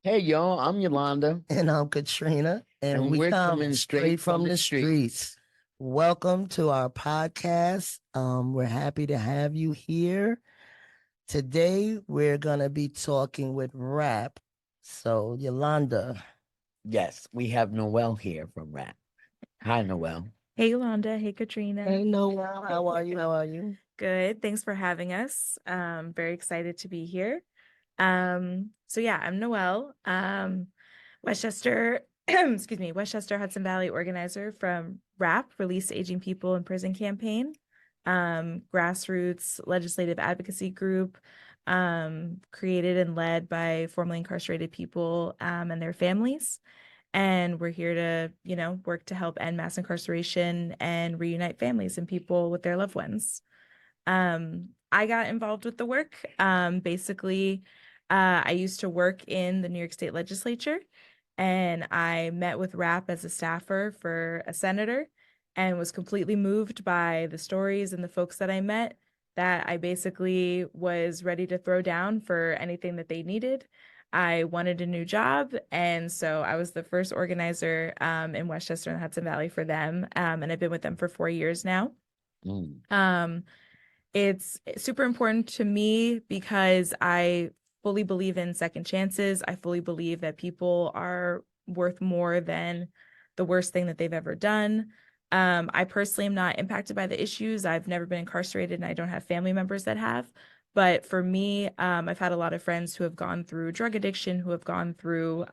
Hey y'all, I'm Yolanda, And I'm Katrina, and and we we're come coming straight straight from from the the street. streets. Welcome to our podcast. We're happy to have you here. Today, we're going to be talking with RAPP. So, Yolanda. Yes, we have Noel here from RAPP. Hi, Noel. Hey Yolanda, hey Katrina. Hey, Noel, how are you? How are you? Good. Thanks for having us. Very excited to be here. So yeah, I'm Noel. Westchester, excuse me, Westchester Hudson Valley Organizer from RAPP, Release Aging People in Prison Campaign, grassroots legislative advocacy group, created and led by formerly incarcerated people and their families. And we're here to, work to help end mass incarceration and reunite families and people with their loved ones. I got involved with the work. Basically, I used to work in the New York State Legislature, and I met with RAPP as a staffer for a senator and was completely moved by the stories and the folks that I met, that I basically was ready to throw down for anything that they needed. I wanted a new job, and so I was the first organizer in Westchester and Hudson Valley for them, and I've been with them for 4 years now. Mm. Um, it's super important to me because I fully believe in second chances. I fully believe that people are worth more than the worst thing that they've ever done. I personally am not impacted by the issues. I've never been incarcerated and I don't have family members that have. But for me, I've had a lot of friends who have gone through drug addiction, who have gone through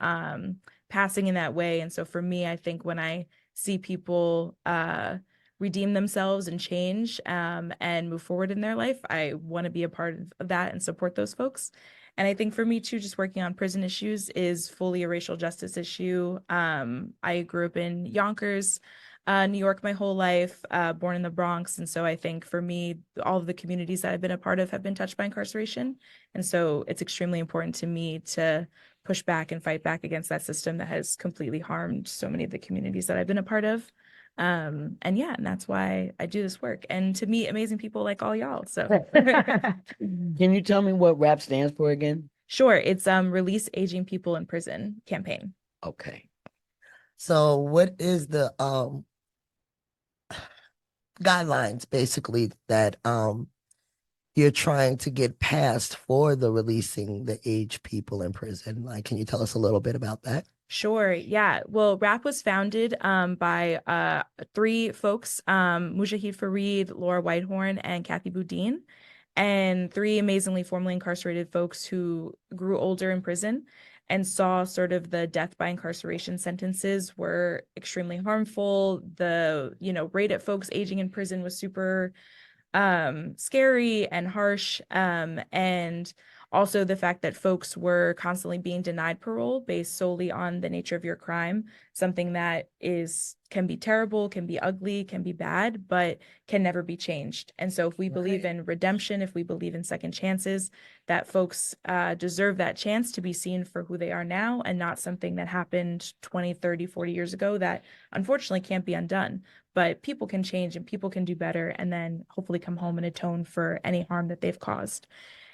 passing in that way. And so for me, I think when I see people redeem themselves and change and move forward in their life, I want to be a part of that and support those folks. And I think for me too, just working on prison issues is fully a racial justice issue. I grew up in Yonkers, New York my whole life, born in the Bronx. And so I think for me, all of the communities that I've been a part of have been touched by incarceration. And so it's extremely important to me to push back and fight back against that system that has completely harmed so many of the communities that I've been a part of. And yeah, and that's why I do this work and to meet amazing people like all y'all. So Can you tell me what RAPP stands for again? sure, it's Release Aging People in Prison campaign. Okay. So, what is the guidelines basically that you're trying to get passed for the releasing the aged people in prison? Like, can you tell us a little bit about that? Sure. Yeah. Well, RAPP was founded by three folks, Mujahid Fareed, Laura Whitehorn, and Kathy Boudin, and three amazingly formerly incarcerated folks who grew older in prison and saw sort of the death by incarceration sentences were extremely harmful. The, rate at folks aging in prison was super scary and harsh. And also the fact that folks were constantly being denied parole based solely on the nature of your crime, something that can be terrible, can be ugly, can be bad, but can never be changed. And so if we believe in redemption, if we believe in second chances, that folks deserve that chance to be seen for who they are now and not something that happened 20, 30, 40 years ago that unfortunately can't be undone. But people can change and people can do better and then hopefully come home and atone for any harm that they've caused.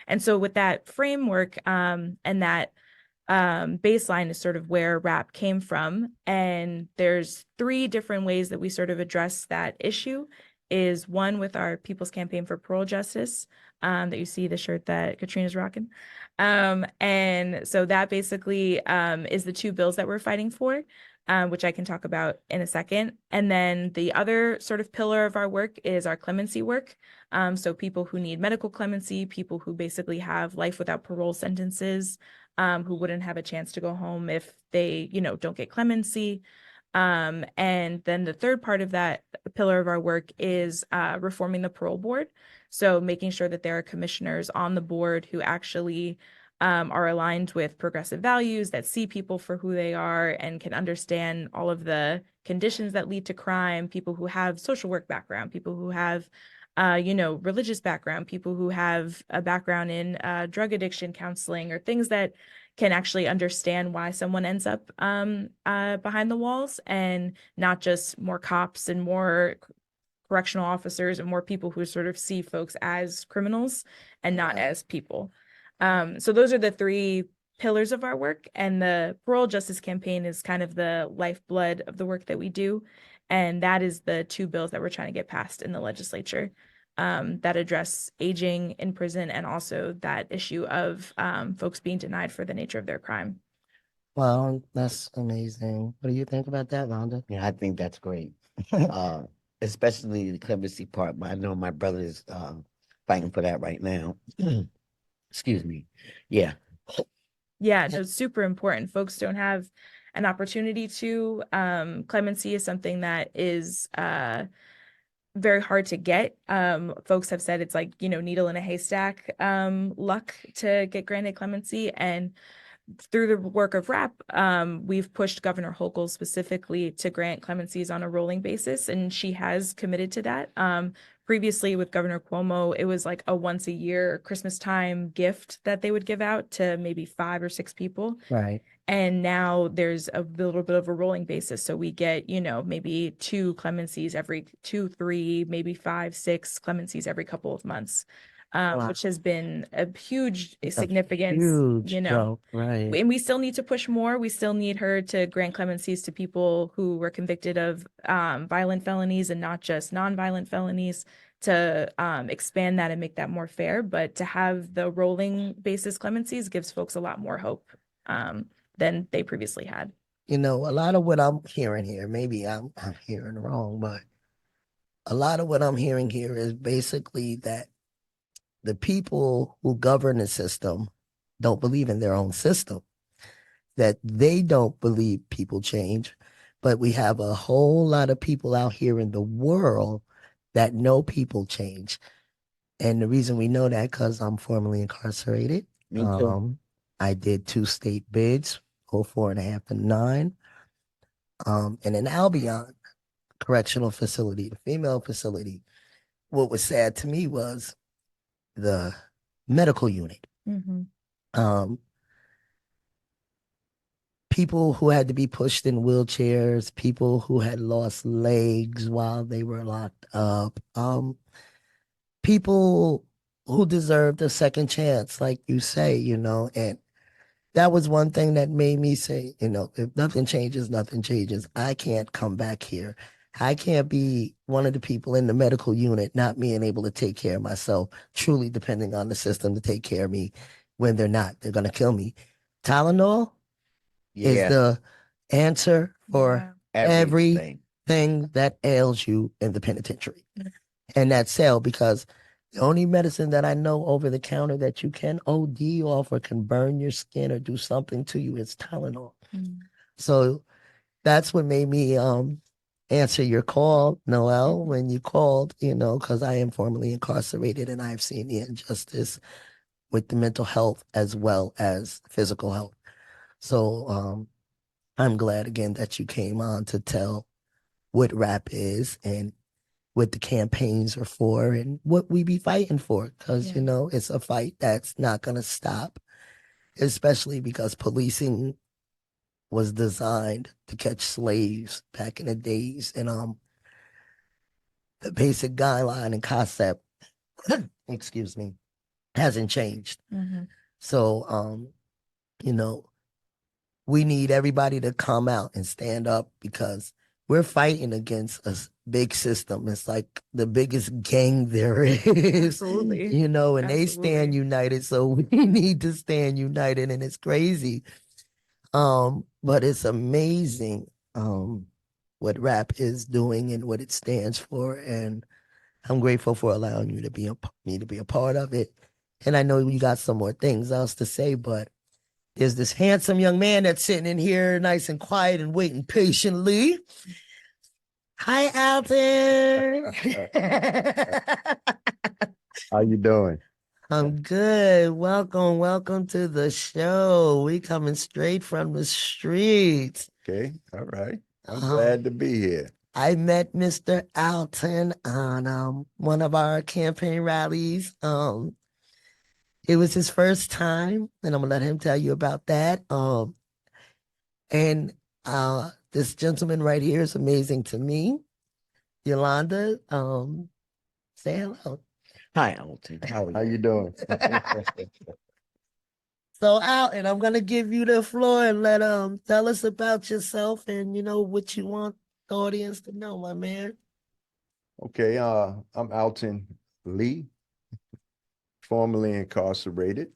And so with that framework and that baseline is sort of where RAPP came from. And there's three different ways that we sort of address that issue. Is one with our People's Campaign for Parole Justice, that you see the shirt that Katrina's rocking. And so that basically is the two bills that we're fighting for, which I can talk about in a second. And then the other sort of pillar of our work is our clemency work. So people who need medical clemency, people who basically have life without parole sentences, who wouldn't have a chance to go home if they, don't get clemency. And then the third part of that pillar of our work is reforming the parole board. So making sure that there are commissioners on the board who actually are aligned with progressive values, that see people for who they are and can understand all of the conditions that lead to crime, people who have social work background, people who have religious background, people who have a background in drug addiction counseling or things that can actually understand why someone ends up behind the walls, and not just more cops and more correctional officers and more people who sort of see folks as criminals and not as people. So those are the three pillars of our work, and the parole justice campaign is kind of the lifeblood of the work that we do. And that is the two bills that we're trying to get passed in the legislature that address aging in prison and also that issue of folks being denied for the nature of their crime. Well, that's amazing. What do you think about that, Londa? Yeah, I think that's great. Especially the clemency part, but I know my brother is fighting for that right now. Excuse me. Yeah. Yeah, no, it's super important. Folks don't have an opportunity to. Clemency is something that is very hard to get. Folks have said it's like, needle in a haystack luck to get granted clemency. And through the work of RAPP, we've pushed Governor Hochul specifically to grant clemencies on a rolling basis, and she has committed to that. Previously with Governor Cuomo, it was like a once a year Christmas time gift that they would give out to maybe 5 or 6 people. Right. And now there's a little bit of a rolling basis. So we get, maybe 2 clemencies every 2, 3, maybe 5, 6 clemencies every couple of months. Wow. Which has been a huge A significance, huge jump, right. And we still need to push more. We still need her to grant clemencies to people who were convicted of violent felonies and not just nonviolent felonies, to expand that and make that more fair. But to have the rolling basis clemencies gives folks a lot more hope than they previously had. A lot of what I'm hearing here, maybe I'm hearing wrong, but a lot of what I'm hearing here is basically that the people who govern the system don't believe in their own system, that they don't believe people change. But we have a whole lot of people out here in the world that know people change. And the reason we know that, because I'm formerly incarcerated. Me too. I did 2 state bids, 04.5 and 9. And in Albion Correctional Facility, the female facility, what was sad to me was the medical unit. Mm-hmm. People who had to be pushed in wheelchairs, people who had lost legs while they were locked up, people who deserved a second chance, like you say, and that was one thing that made me say, if nothing changes, nothing changes. I can't come back here. I can't be one of the people in the medical unit not being able to take care of myself, truly depending on the system to take care of me when they're not. They're going to kill me. Tylenol is the answer for everything that ails you in the penitentiary. And that's because the only medicine that I know over the counter that you can OD off or can burn your skin or do something to you is Tylenol. So that's what made me answer your call, Noel, when you called, because I am formerly incarcerated and I've seen the injustice with the mental health as well as physical health. So I'm glad again that you came on to tell what RAPP is and what the campaigns are for and what we be fighting for. Because, it's a fight that's not going to stop, especially because policing was designed to catch slaves back in the days. And the basic guideline and concept, excuse me, hasn't changed. Mm-hmm. So, we need everybody to come out and stand up because we're fighting against a big system. It's like the biggest gang there is. Absolutely. And they stand united. So we need to stand united. And it's crazy. But it's amazing what RAPP is doing and what it stands for. And I'm grateful for allowing you to be a part of it. And I know you got some more things else to say, but there's this handsome young man that's sitting in here nice and quiet and waiting patiently. Hi, Alton. How you doing? I'm good. Welcome to the show. We coming straight from the streets. Okay, all right. I'm glad to be here. I met Mr. Alton on one of our campaign rallies. It was his first time, and I'm gonna let him tell you about that. And this gentleman right here is amazing to me. Yolanda, say hello. Hi, Alton. How are you? How you doing? So Alton, I'm gonna give you the floor and let tell us about yourself and what you want the audience to know, my man. Okay, I'm Alton Lee, formerly incarcerated,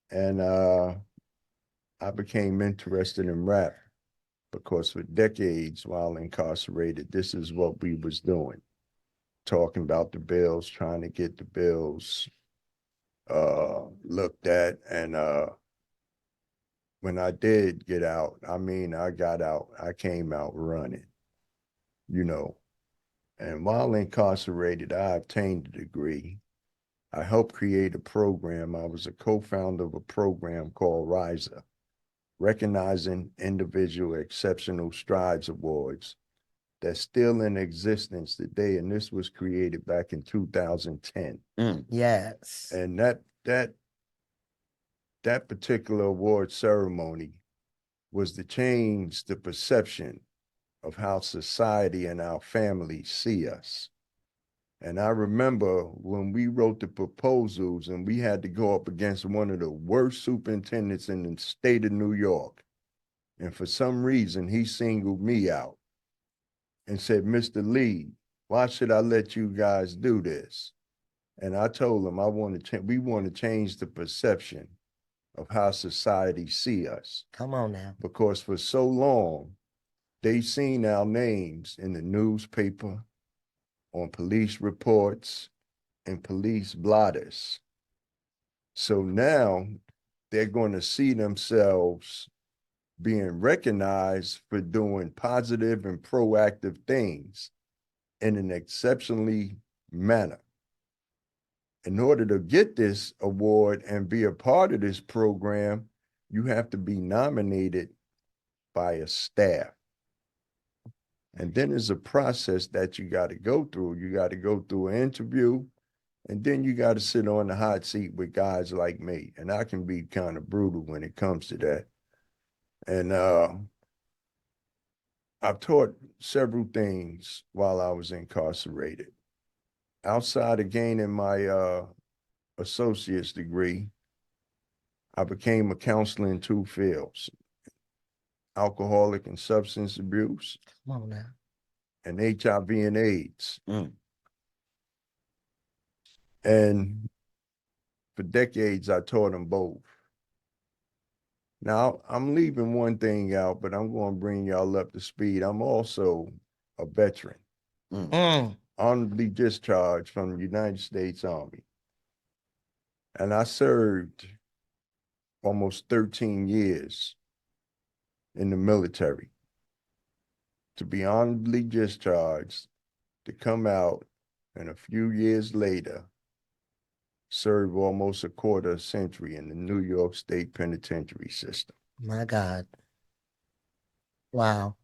and I became interested in rap because for decades while incarcerated, this is what we was doing, talking about the bills, trying to get the bills looked at, and when I did get out, I got out, I came out running, you know. And while incarcerated, I obtained a degree. I helped create a program. I was a co-founder of a program called RISA, Recognizing Individual Exceptional Strides Awards, that's still in existence today. And this was created back in 2010. Yes. And that particular award ceremony was to change the perception of how society and our families see us. And I remember when we wrote the proposals and we had to go up against one of the worst superintendents in the state of New York. And for some reason, he singled me out and said, Mr. Lee, why should I let you guys do this? And I told him we want to change the perception of how society see us. Come on now. Because for so long, they seen our names in the newspaper, on police reports, and police blotters. So now they're going to see themselves being recognized for doing positive and proactive things in an exceptionally manner. In order to get this award and be a part of this program, you have to be nominated by a staff. And then there's a process that you got to go through. You got to go through an interview, and then you got to sit on the hot seat with guys like me. And I can be kind of brutal when it comes to that. And I've taught several things while I was incarcerated. Outside of gaining my associate's degree, I became a counselor in two fields: alcoholic and substance abuse, Come on now. and HIV and AIDS. Mm. And for decades, I taught them both. Now, I'm leaving one thing out, but I'm going to bring y'all up to speed. I'm also a veteran, honorably discharged from the United States Army. And I served almost 13 years in the military. To be honorably discharged, to come out, and a few years later, serve almost a quarter century in the New York State Penitentiary system. My God. Wow.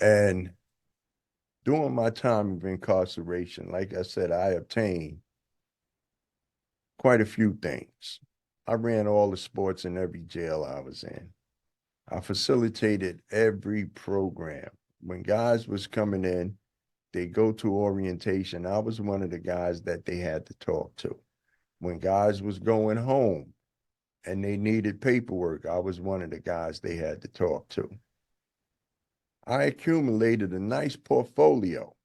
And during my time of incarceration, like I said, I obtained quite a few things. I ran all the sports in every jail I was in. I facilitated every program. When guys was coming in, they go to orientation. I was one of the guys that they had to talk to. When guys was going home and they needed paperwork, I was one of the guys they had to talk to. I accumulated a nice portfolio.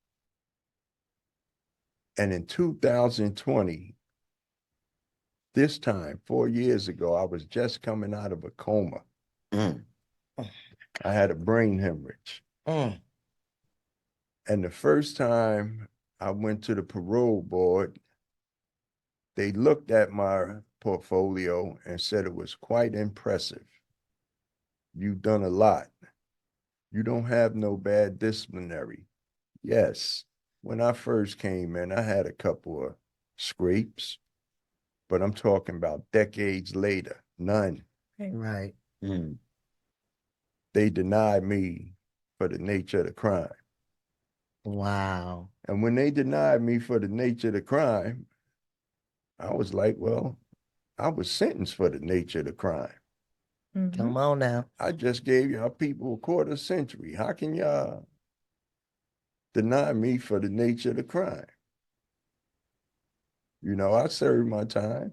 And in 2020, this time, 4 years ago, I was just coming out of a coma. I had a brain hemorrhage. And the first time I went to the parole board, they looked at my portfolio and said it was quite impressive. You've done a lot. You don't have no bad disciplinary. Yes, when I first came in, I had a couple of scrapes, but I'm talking about decades later, none. Right. They denied me for the nature of the crime. Wow. And when they denied me for the nature of the crime, I was like, well, I was sentenced for the nature of the crime. Come on now. I just gave y'all people a quarter century. How can y'all deny me for the nature of the crime? You know, I served my time.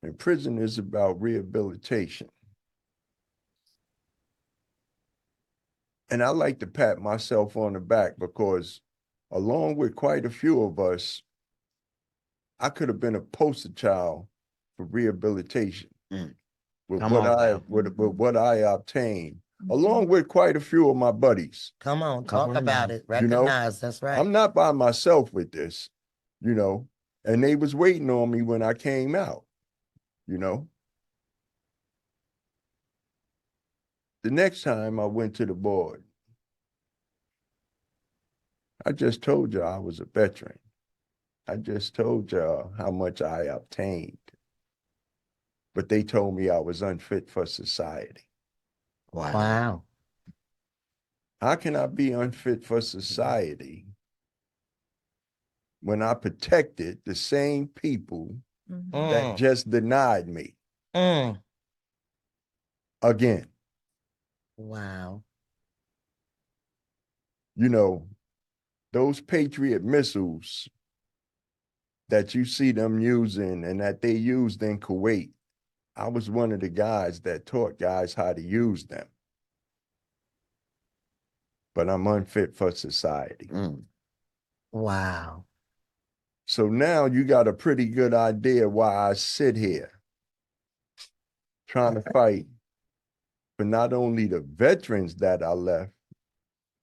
And prison is about rehabilitation. And I like to pat myself on the back because along with quite a few of us, I could have been a poster child for rehabilitation with Come what on I now. with what I obtained, Mhm. along with quite a few of my buddies. Come on, Come talk on about now. it. You know, Recognize, that's right. I'm not by myself with this, you know, and they was waiting on me when I came out, you know. The next time I went to the board, I just told you I was a veteran. I just told you how much I obtained. But they told me I was unfit for society. Wow. Wow. How can I be unfit for society when I protected the same people Mhm. that Mm, just denied me mm. again? Wow. You know, those Patriot missiles that you see them using and that they used in Kuwait, I was one of the guys that taught guys how to use them. But I'm unfit for society. Wow. So now you got a pretty good idea why I sit here trying to fight for not only the veterans that I left,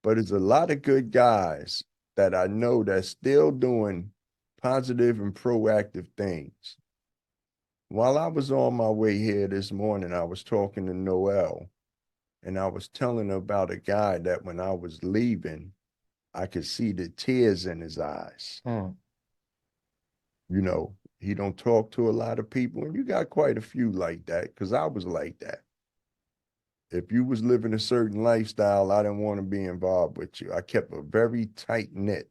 but it's a lot of good guys that I know that's still doing positive and proactive things. While I was on my way here this morning, I was talking to Noel, and I was telling her about a guy that when I was leaving, I could see the tears in his eyes. Mm. You know, he don't talk to a lot of people, and you got quite a few like that, because I was like that. If you was living a certain lifestyle, I didn't want to be involved with you. I kept a very tight knit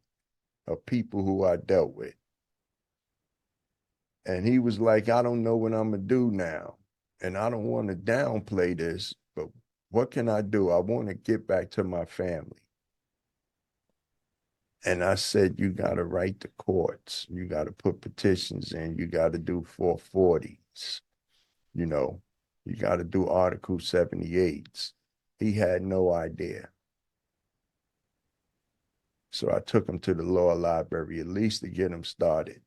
of people who I dealt with. And he was like, I don't know what I'm going to do now. And I don't want to downplay this, but what can I do? I want to get back to my family. And I said, you got to write the courts. You got to put petitions in. You got to do 440s. You know, you got to do Article 78s. He had no idea. So I took him to the law library, at least to get him started.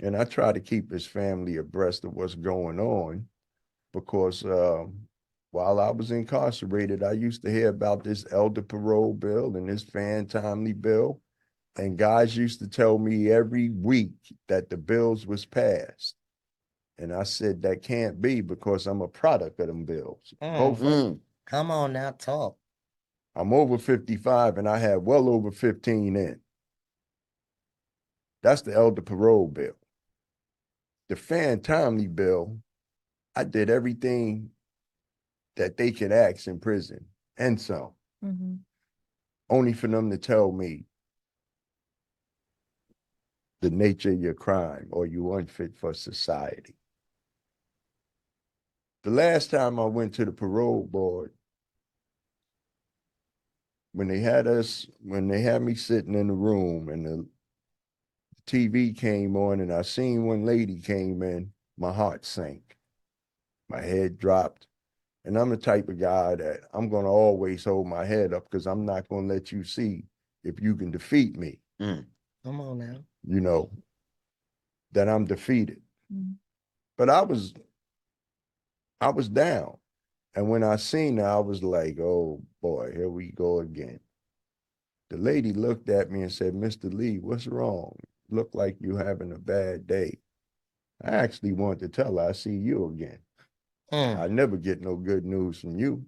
And I try to keep his family abreast of what's going on because while I was incarcerated, I used to hear about this elder parole bill and this fan timely bill. And guys used to tell me every week that the bills was passed. And I said, that can't be because I'm a product of them bills. Come on now, talk. I'm over 55 and I had well over 15 in. That's the elder parole bill. The fan timely bill, I did everything that they could ask in prison and some, only for them to tell me the nature of your crime or you unfit for society. The last time I went to the parole board, when they had me sitting in the room and the TV came on and I seen one lady came in, my heart sank. My head dropped. And I'm the type of guy that I'm going to always hold my head up because I'm not going to let you see if you can defeat me. Come on now. You know, that I'm defeated. But I was down. And when I seen her, I was like, oh boy, here we go again. The lady looked at me and said, Mr. Lee, what's wrong? Look like you having a bad day. I actually wanted to tell her I see you again. I never get no good news from you.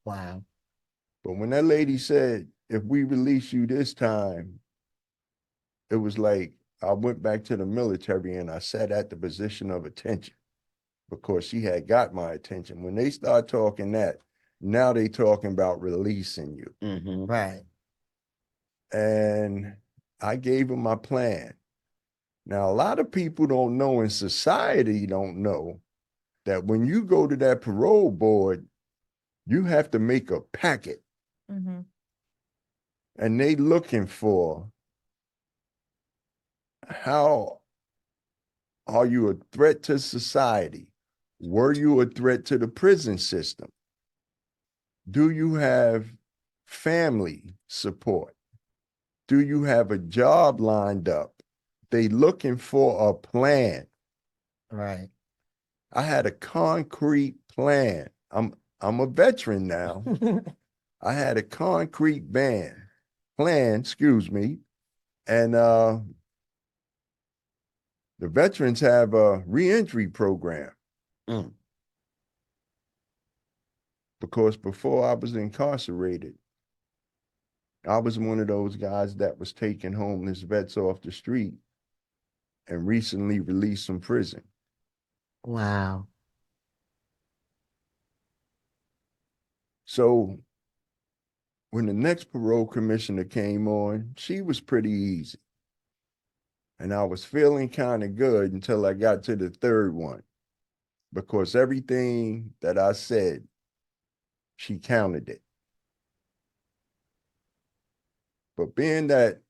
Wow. But when that lady said, if we release you this time, it was like I went back to the military and I sat at the position of attention because she had got my attention. When they start talking that, now they talking about releasing you. Right. And I gave them my plan. Now, a lot of people don't know in society don't know that when you go to that parole board, you have to make a packet. And they looking for how Are you a threat to society? Were you a threat to the prison system? Do you have family support? Do you have a job lined up? They looking for a plan. Right. I had a concrete plan. I'm a veteran now. I had a concrete plan, excuse me. And the veterans have a reentry program. Mm. Because before I was incarcerated, I was one of those guys that was taking homeless vets off the street and recently released from prison. Wow. So when the next parole commissioner came on, she was pretty easy. And I was feeling kind of good until I got to the third one, because everything that I said, she counted it. But being that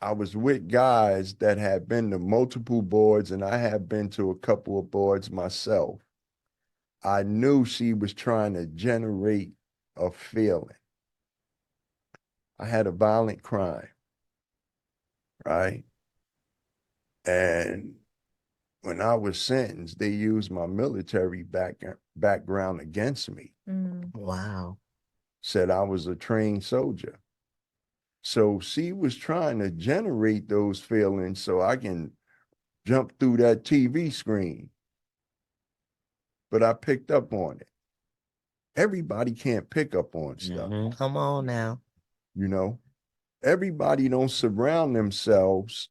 I was with guys that had been to multiple boards, and I have been to a couple of boards myself, I knew she was trying to generate a feeling. I had a violent crime, right? And when I was sentenced, they used my military background against me. Wow. Said I was a trained soldier. So she was trying to generate those feelings so I can jump through that TV screen. But I picked up on it. Everybody can't pick up on stuff. Mhm. Come on now. You know, everybody don't surround themselves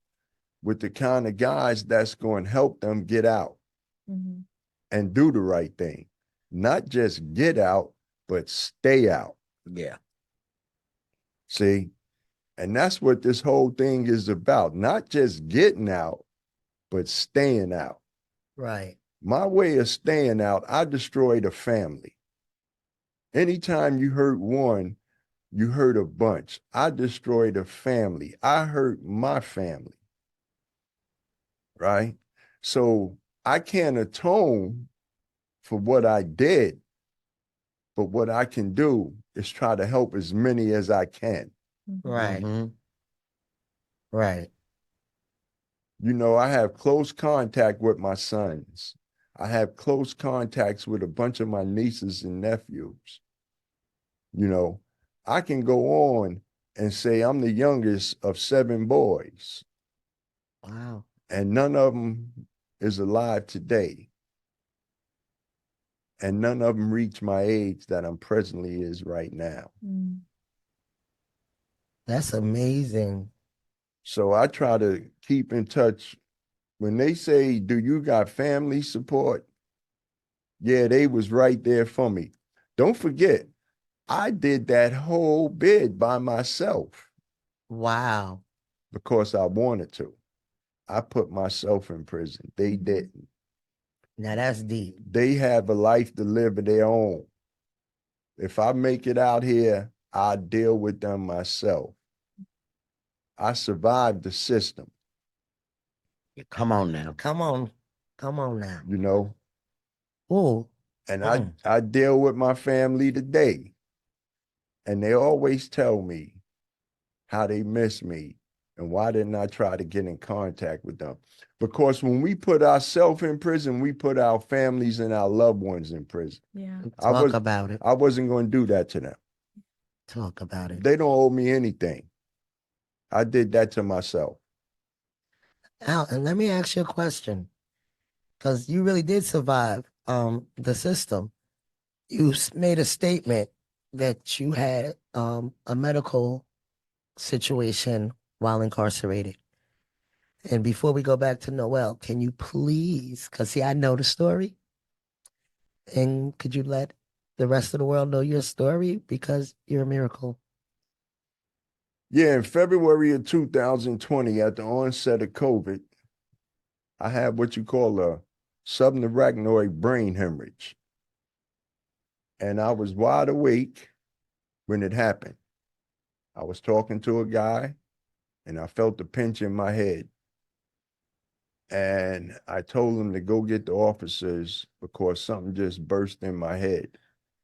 with the kind of guys that's going to help them get out and do the right thing. Not just get out, but stay out. Yeah. See? And that's what this whole thing is about. Not just getting out, but staying out. Right. My way of staying out, I destroyed a family. Anytime you hurt one, you hurt a bunch. I destroyed a family. I hurt my family. Right? So I can't atone for what I did, but what I can do is try to help as many as I can. Right. Mhm. Right. You know, I have close contact with my sons. I have close contacts with a bunch of my nieces and nephews. You know, I can go on and say I'm the youngest of 7 boys, Wow. and none of them is alive today. And none of them reach my age that I'm presently is right now. That's amazing. So I try to keep in touch. When they say, do you got family support? Yeah, they was right there for me. Don't forget, I did that whole bid by myself Wow. because I wanted to. I put myself in prison. They didn't. Now that's deep. They have a life to live of their own. If I make it out here, I deal with them myself. I survived the system, Come on now. Come on. Come on now. you know, Oh. and I deal with my family today. And they always tell me how they miss me and why didn't I try to get in contact with them? Because when we put ourselves in prison, we put our families and our loved ones in prison. Yeah. Talk about it. I wasn't going to do that to them. Talk about it. They don't owe me anything. I did that to myself. Alton, let me ask you a question. Because you really did survive the system. You made a statement that you had a medical situation while incarcerated. And before we go back to Noel, can you please, because see, I know the story, and could you let the rest of the world know your story? Because you're a miracle. Yeah, in February of 2020, at the onset of COVID, I had what you call a subarachnoid brain hemorrhage. And I was wide awake when it happened. I was talking to a guy and I felt a pinch in my head. And I told him to go get the officers because something just burst in my head.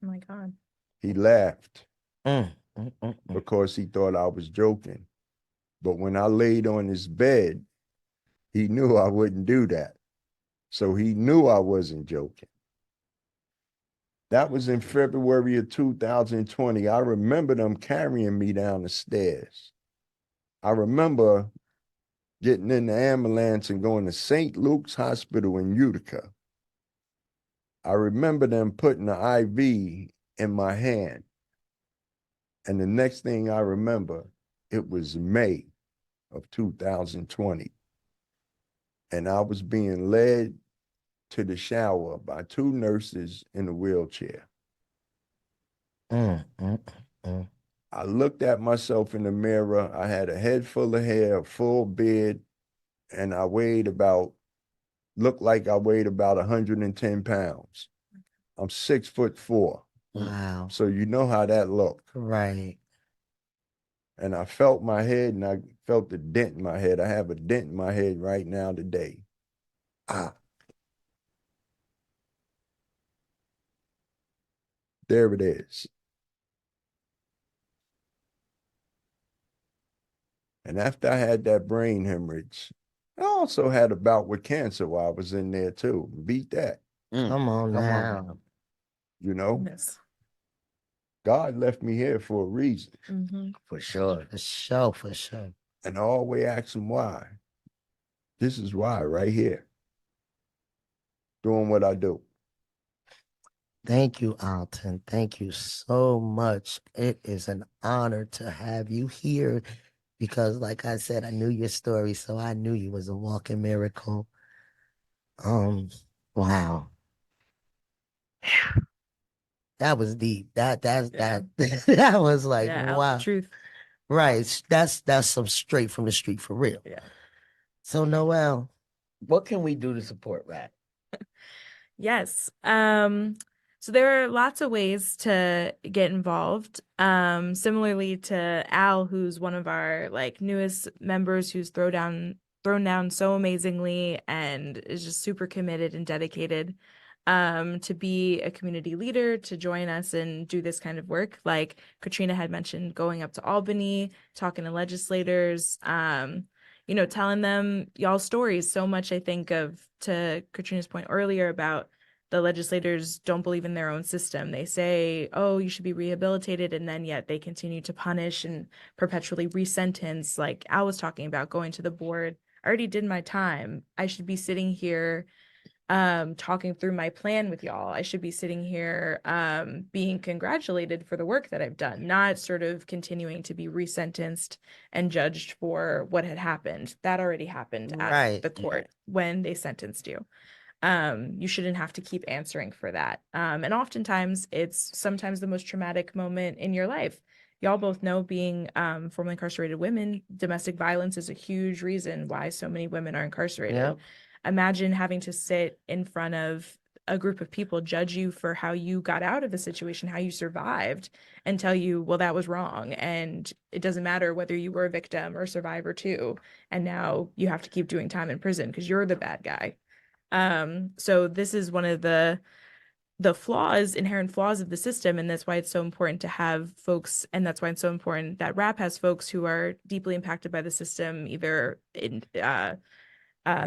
Oh my God. He laughed Mm, mm, mm, mm. because he thought I was joking. But when I laid on his bed, he knew I wouldn't do that. So he knew I wasn't joking. That was in February of 2020. I remember them carrying me down the stairs. I remember getting in the ambulance and going to St. Luke's Hospital in Utica. I remember them putting an IV in my hand. And the next thing I remember, it was May of 2020. And I was being led to the shower by two nurses in a wheelchair. Mm, mm, mm. I looked at myself in the mirror. I had a head full of hair, a full beard, and looked like I weighed about 110 pounds. I'm 6'4". Wow. So you know how that looked. Right. And I felt my head and I felt the dent in my head. I have a dent in my head right now today. There it is. And after I had that brain hemorrhage, I also had a bout with cancer while I was in there too. Beat that, Come on Come on now. now. you know? Goodness. God left me here for a reason. Mhm. For sure. For sure, for sure. And I always ask him why. This is why right here. Doing what I do. Thank you, Alton. Thank you so much. It is an honor to have you here because, like I said, I knew your story, so I knew you was a walking miracle. Wow. That was deep. That that was like, Yeah, out wow. the truth. Right. That's some straight from the street for real. Yeah. So Noel, What can we do to support RAPP? Yes. So there are lots of ways to get involved. Similarly to Al, who's one of our like newest members who's thrown down so amazingly and is just super committed and dedicated to be a community leader, to join us and do this kind of work. Like Katrina had mentioned, going up to Albany, talking to legislators, telling them y'all's stories. So much, I think, to Katrina's point earlier about the legislators don't believe in their own system. They say, oh, you should be rehabilitated, and then yet they continue to punish and perpetually resentence. Like Al was talking about going to the board. I already did my time. I should be sitting here talking through my plan with y'all. I should be sitting here being congratulated for the work that I've done, not sort of continuing to be resentenced and judged for what had happened. That already happened Right. at the court when they sentenced you. You shouldn't have to keep answering for that. And oftentimes it's sometimes the most traumatic moment in your life. Y'all both know, being formerly incarcerated women, domestic violence is a huge reason why so many women are incarcerated. Yep. Imagine having to sit in front of a group of people, judge you for how you got out of the situation, how you survived, and tell you, well, that was wrong. And it doesn't matter whether you were a victim or survivor too. And now you have to keep doing time in prison because you're the bad guy. So this is one of the inherent flaws of the system, and that's why it's so important to have folks, and that's why it's so important that RAPP has folks who are deeply impacted by the system, either in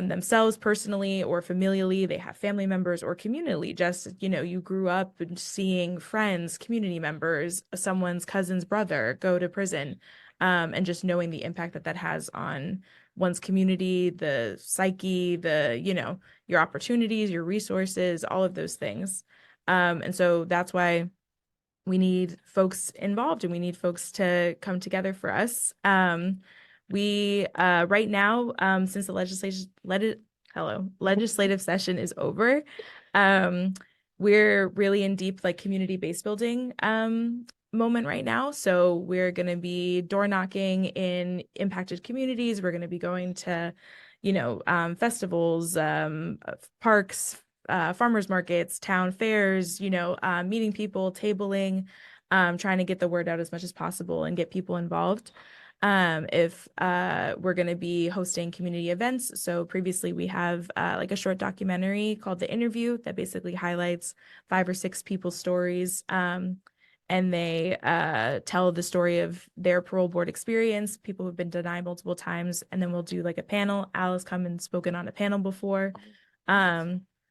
themselves personally or familially. They have family members or communally. Just, you grew up seeing friends, community members, someone's cousin's brother go to prison, and just knowing the impact that has on one's community, the psyche, your opportunities, your resources, all of those things. And so that's why we need folks involved and we need folks to come together for us. We right now, since the legislative session is over, we're really in deep community base building moment right now. So we're going to be door knocking in impacted communities. We're going to be going to, festivals, parks, farmers markets, town fairs, meeting people, tabling, trying to get the word out as much as possible and get people involved. if we're going to be hosting community events. So previously we have like a short documentary called The Interview that basically highlights 5 or 6 people's stories. And they tell the story of their parole board experience, people who've been denied multiple times. And then we'll do like a panel. Al has come and spoken on a panel before,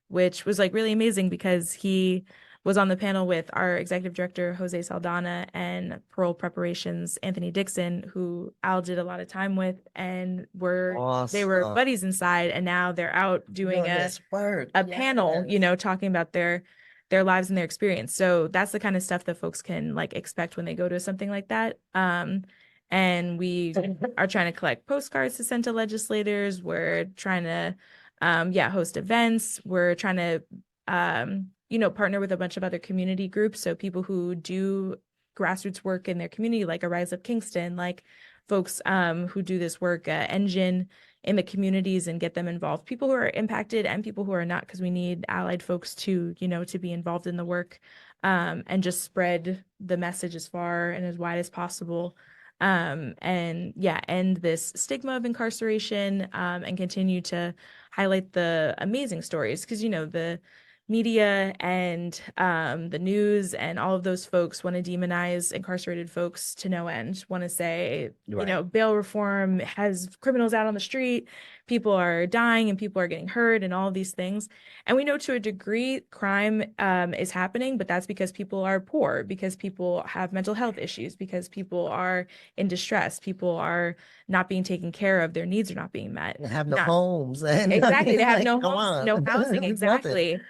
which was like really amazing because he was on the panel with our executive director, Jose Saldana, and parole preparations, Anthony Dixon, who Al did a lot of time with, and they were Awesome. buddies inside, and now they're out doing this work. a panel, you Yes. know, talking about their lives and their experience. So that's the kind of stuff that folks can like expect when they go to something like that. And we are trying to collect postcards to send to legislators. We're trying to host events. We're trying to partner with a bunch of other community groups. So people who do grassroots work in their community, like a Rise Up Kingston, like folks who do this work, Engine in the communities, and get them involved. People who are impacted and people who are not, because we need allied folks to be involved in the work, and just spread the message as far and as wide as possible. End this stigma of incarceration, and continue to highlight the amazing stories, because the media and the news and all of those folks want to demonize incarcerated folks to no end, want to say, bail reform has criminals out on the street, people are dying and people are getting hurt and all of these things. And we know to a degree crime is happening, but that's because people are poor, because people have mental health issues, because people are in distress, people are not being taken care of, their needs are not being met. They have no homes. And Exactly. They have like, no come homes, on. no housing. Exactly.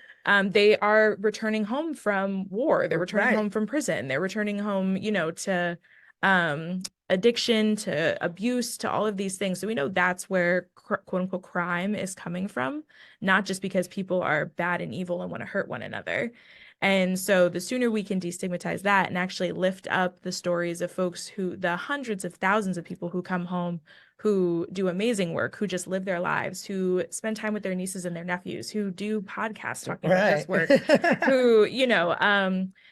They are returning home from war. They're returning Right. home from prison. They're returning home, to addiction, to abuse, to all of these things. So we know that's where quote unquote crime is coming from, not just because people are bad and evil and want to hurt one another. And so the sooner we can destigmatize that and actually lift up the stories of folks the hundreds of thousands of people who come home, who do amazing work, who just live their lives, who spend time with their nieces and their nephews, who do podcasts talking about this work, who,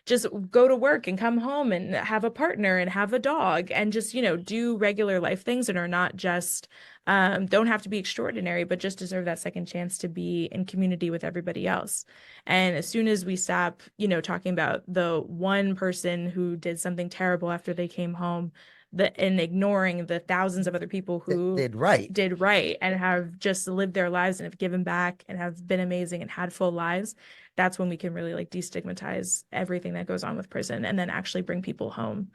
just go to work and come home and have a partner and have a dog and just, do regular life things and are not just, don't have to be extraordinary, but just deserve that second chance to be in community with everybody else. And as soon as we stop, talking about the one person who did something terrible after they came home, and ignoring the thousands of other people who did right and have just lived their lives and have given back and have been amazing and had full lives, that's when we can really like destigmatize everything that goes on with prison, and then actually bring people home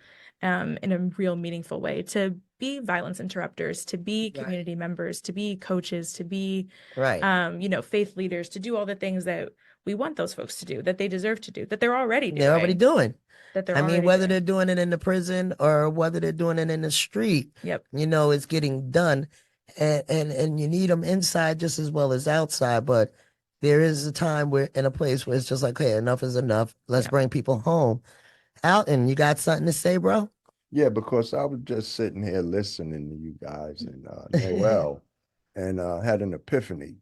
in a real meaningful way, to be violence interrupters, to be community members, to be coaches, to be faith leaders, to do all the things that we want those folks to do, that they deserve to do, that they're already doing. Whether they're doing it in the prison or whether they're doing it in the street, it's getting done. And you need them inside just as well as outside. But there is a time where, in a place where it's just like, hey, enough is enough. Let's bring people home. Alton, you got something to say, bro? Yeah, because I was just sitting here listening to you guys and Noel, and had an epiphany.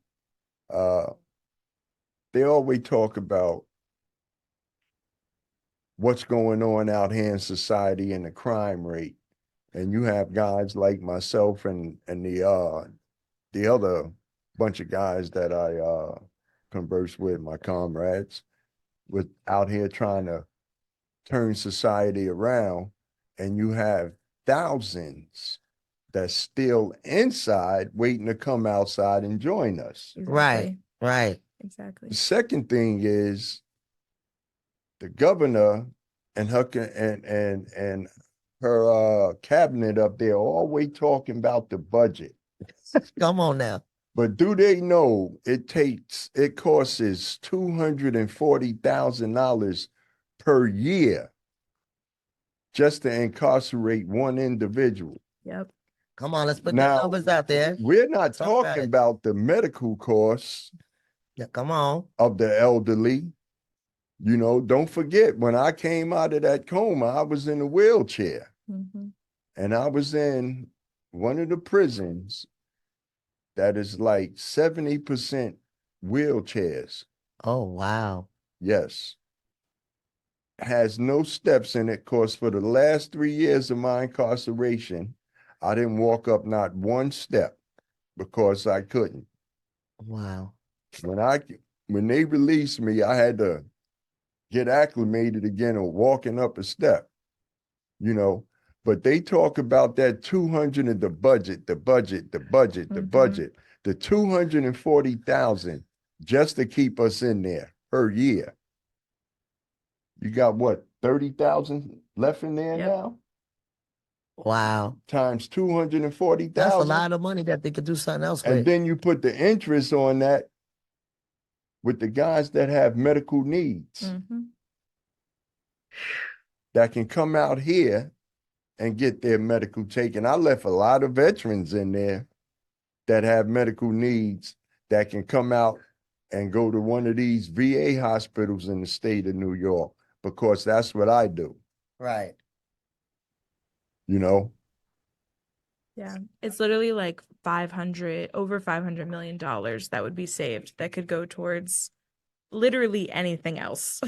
They always talk about what's going on out here in society and the crime rate. And you have guys like myself and the other bunch of guys that I converse with, my comrades, with out here trying to turn society around, and you have thousands that's still inside waiting to come outside and join us. Exactly. Right. Exactly. The second thing is the governor and her cabinet up there always talking about the budget. Come on now. But do they know it costs $240,000 per year just to incarcerate one individual? Yep. Come on, let's put the numbers out there. We're not talking about the medical costs come on. of the elderly. Don't forget, when I came out of that coma, I was in a wheelchair. Mm-hmm. And I was in one of the prisons that is like 70% wheelchairs. Oh, wow. Yes. Has no steps in it, because for the last 3 years of my incarceration, I didn't walk up not one step because I couldn't. Wow. When they released me, I had to get acclimated again on walking up a step, you know. But they talk about that 200 in the budget, the budget, the 240,000 just to keep us in there per year. You got what, 30,000 left in there Yep. now? Wow. Times 240,000. That's a lot of money that they could do something else And with. then you put the interest on that with the guys that have medical needs that can come out here and get their medical taken. I left a lot of veterans in there that have medical needs that can come out and go to one of these VA hospitals in the state of New York, because that's what I do, Right. you know? Yeah, it's literally like over $500 million that would be saved that could go towards literally anything else.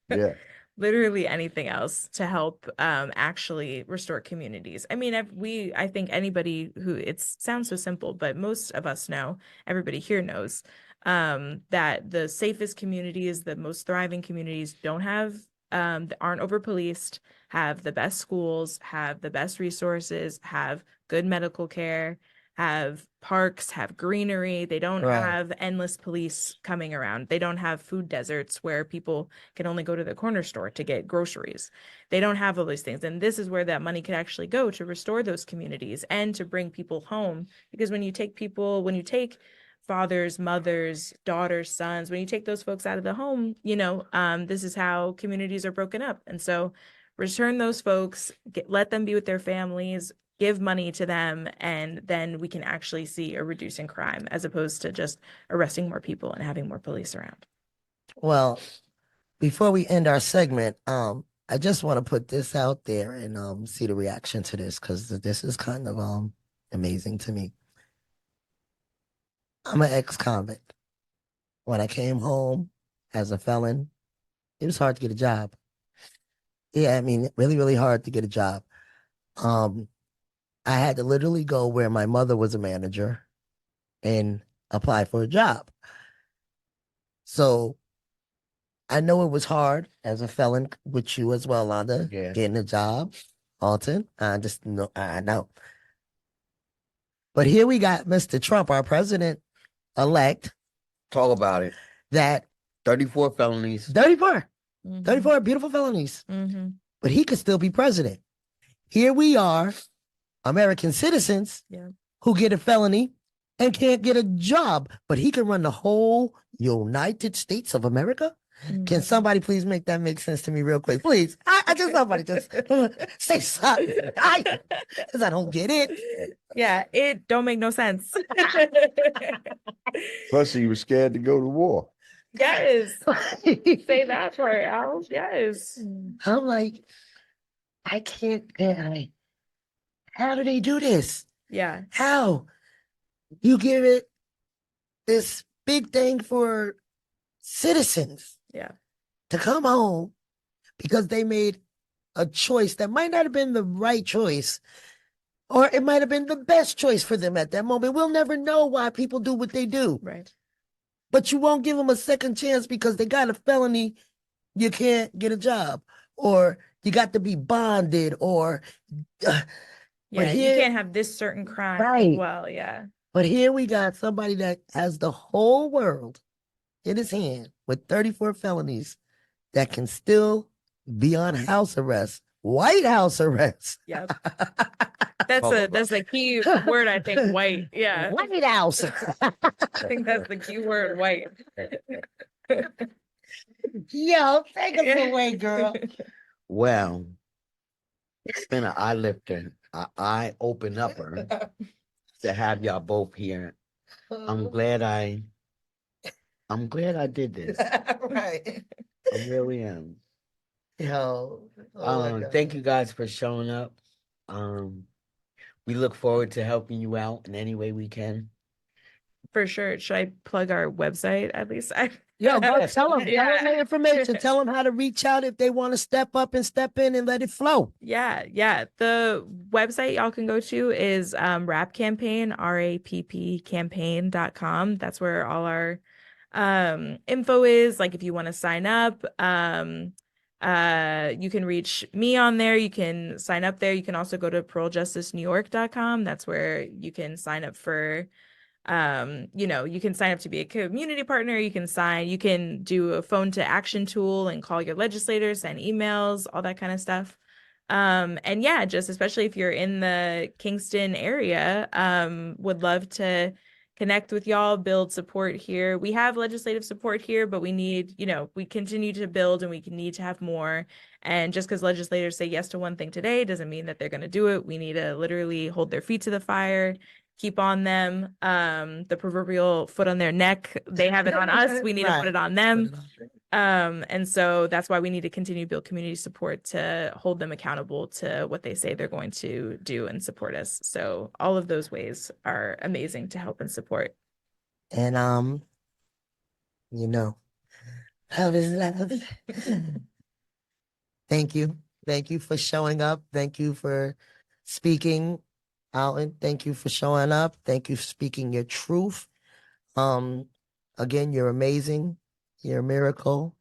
Yeah. Literally anything else to help actually restore communities. I mean, I think anybody who, it sounds so simple, but most of us know, everybody here knows, that the safest communities, the most thriving communities aren't over policed, have the best schools, have the best resources, have good medical care, have parks, have greenery. They don't have endless police coming around. They don't have food deserts where people can only go to the corner store to get groceries. They don't have all these things. And this is where that money could actually go to restore those communities and to bring people home. Because when you take fathers, mothers, daughters, sons, when you take those folks out of the home, this is how communities are broken up. And so return those folks, let them be with their families, give money to them, and then we can actually see a reduce in crime as opposed to just arresting more people and having more police around. Well, before we end our segment, I just want to put this out there and see the reaction to this, because this is kind of amazing to me. I'm an ex-convict. When I came home as a felon, it was hard to get a job. Yeah, I mean, really, really hard to get a job. I had to literally go where my mother was a manager and apply for a job. So I know it was hard as a felon with you as well, Yolanda, getting a job. Alton, I know. But here we got Mr. Trump, our president-elect. Talk about it. That 34 felonies. 34 beautiful felonies. But he could still be president. Here we are, American citizens who get a felony and can't get a job, but he can run the whole United States of America. Can somebody please make that make sense to me real quick? Please. I just somebody just say something. Because I don't get it. Yeah, it don't make no sense. Plus, he was scared to go to war. Yes. Say that part, Al. Yes. I'm like, I can't. How do they do this? Yeah. How? You give it this big thing for citizens to come home because they made a choice that might not have been the right choice, or it might have been the best choice for them at that moment. We'll never know why people do what they do. Right. But you won't give them a second chance because they got a felony. You can't get a job, or you got to be bonded, or you can't have this certain crime. Right. Well, yeah. But here we got somebody that has the whole world in his hand with 34 felonies that can still be on house arrest, White House arrest. Yep. That's a key word, I think. White. Yeah. White House. I think that's the key word, white. Yo, take us away, girl. Well, it's been an eye lifter, an eye open upper to have y'all both here. I'm glad I did this. Right. I really am. Yo. Thank you guys for showing up. We look forward to helping you out in any way we can. For sure. Should I plug our website at least? Yo, go tell them. Tell them the Yeah. information. Tell them how to reach out if they want to step up and step in and let it flow. Yeah. The website y'all can go to is RAPP Campaign, RAPP campaign.com. That's where all our info is. Like if you want to sign up, you can reach me on there. You can sign up there. You can also go to pearljusticenewyork.com. That's where you can sign up for you can sign up to be a community partner. You can do a phone to action tool and call your legislators, send emails, all that kind of stuff. And yeah, just especially if you're in the Kingston area, would love to connect with y'all, build support here. We have legislative support here, but we need, we continue to build and we need to have more. And just because legislators say yes to one thing today doesn't mean that they're going to do it. We need to literally hold their feet to the fire, keep on them, the proverbial foot on their neck. They have it on us. We need to put it on them. And so that's why we need to continue to build community support to hold them accountable to what they say they're going to do and support us. So all of those ways are amazing to help and support. And love is love. Thank you. Thank you for showing up. Thank you for speaking, Alton. Thank you for showing up. Thank you for speaking your truth. Again, you're amazing. You're a miracle.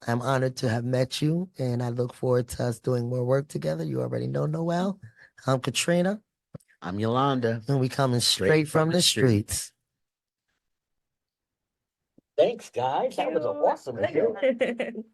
I'm honored to have met you, and I look forward to us doing more work together. You already know Noel. I'm Katrina, I'm Yolanda. and we coming straight from the streets. Thanks, guys. That was an awesome. Thank you.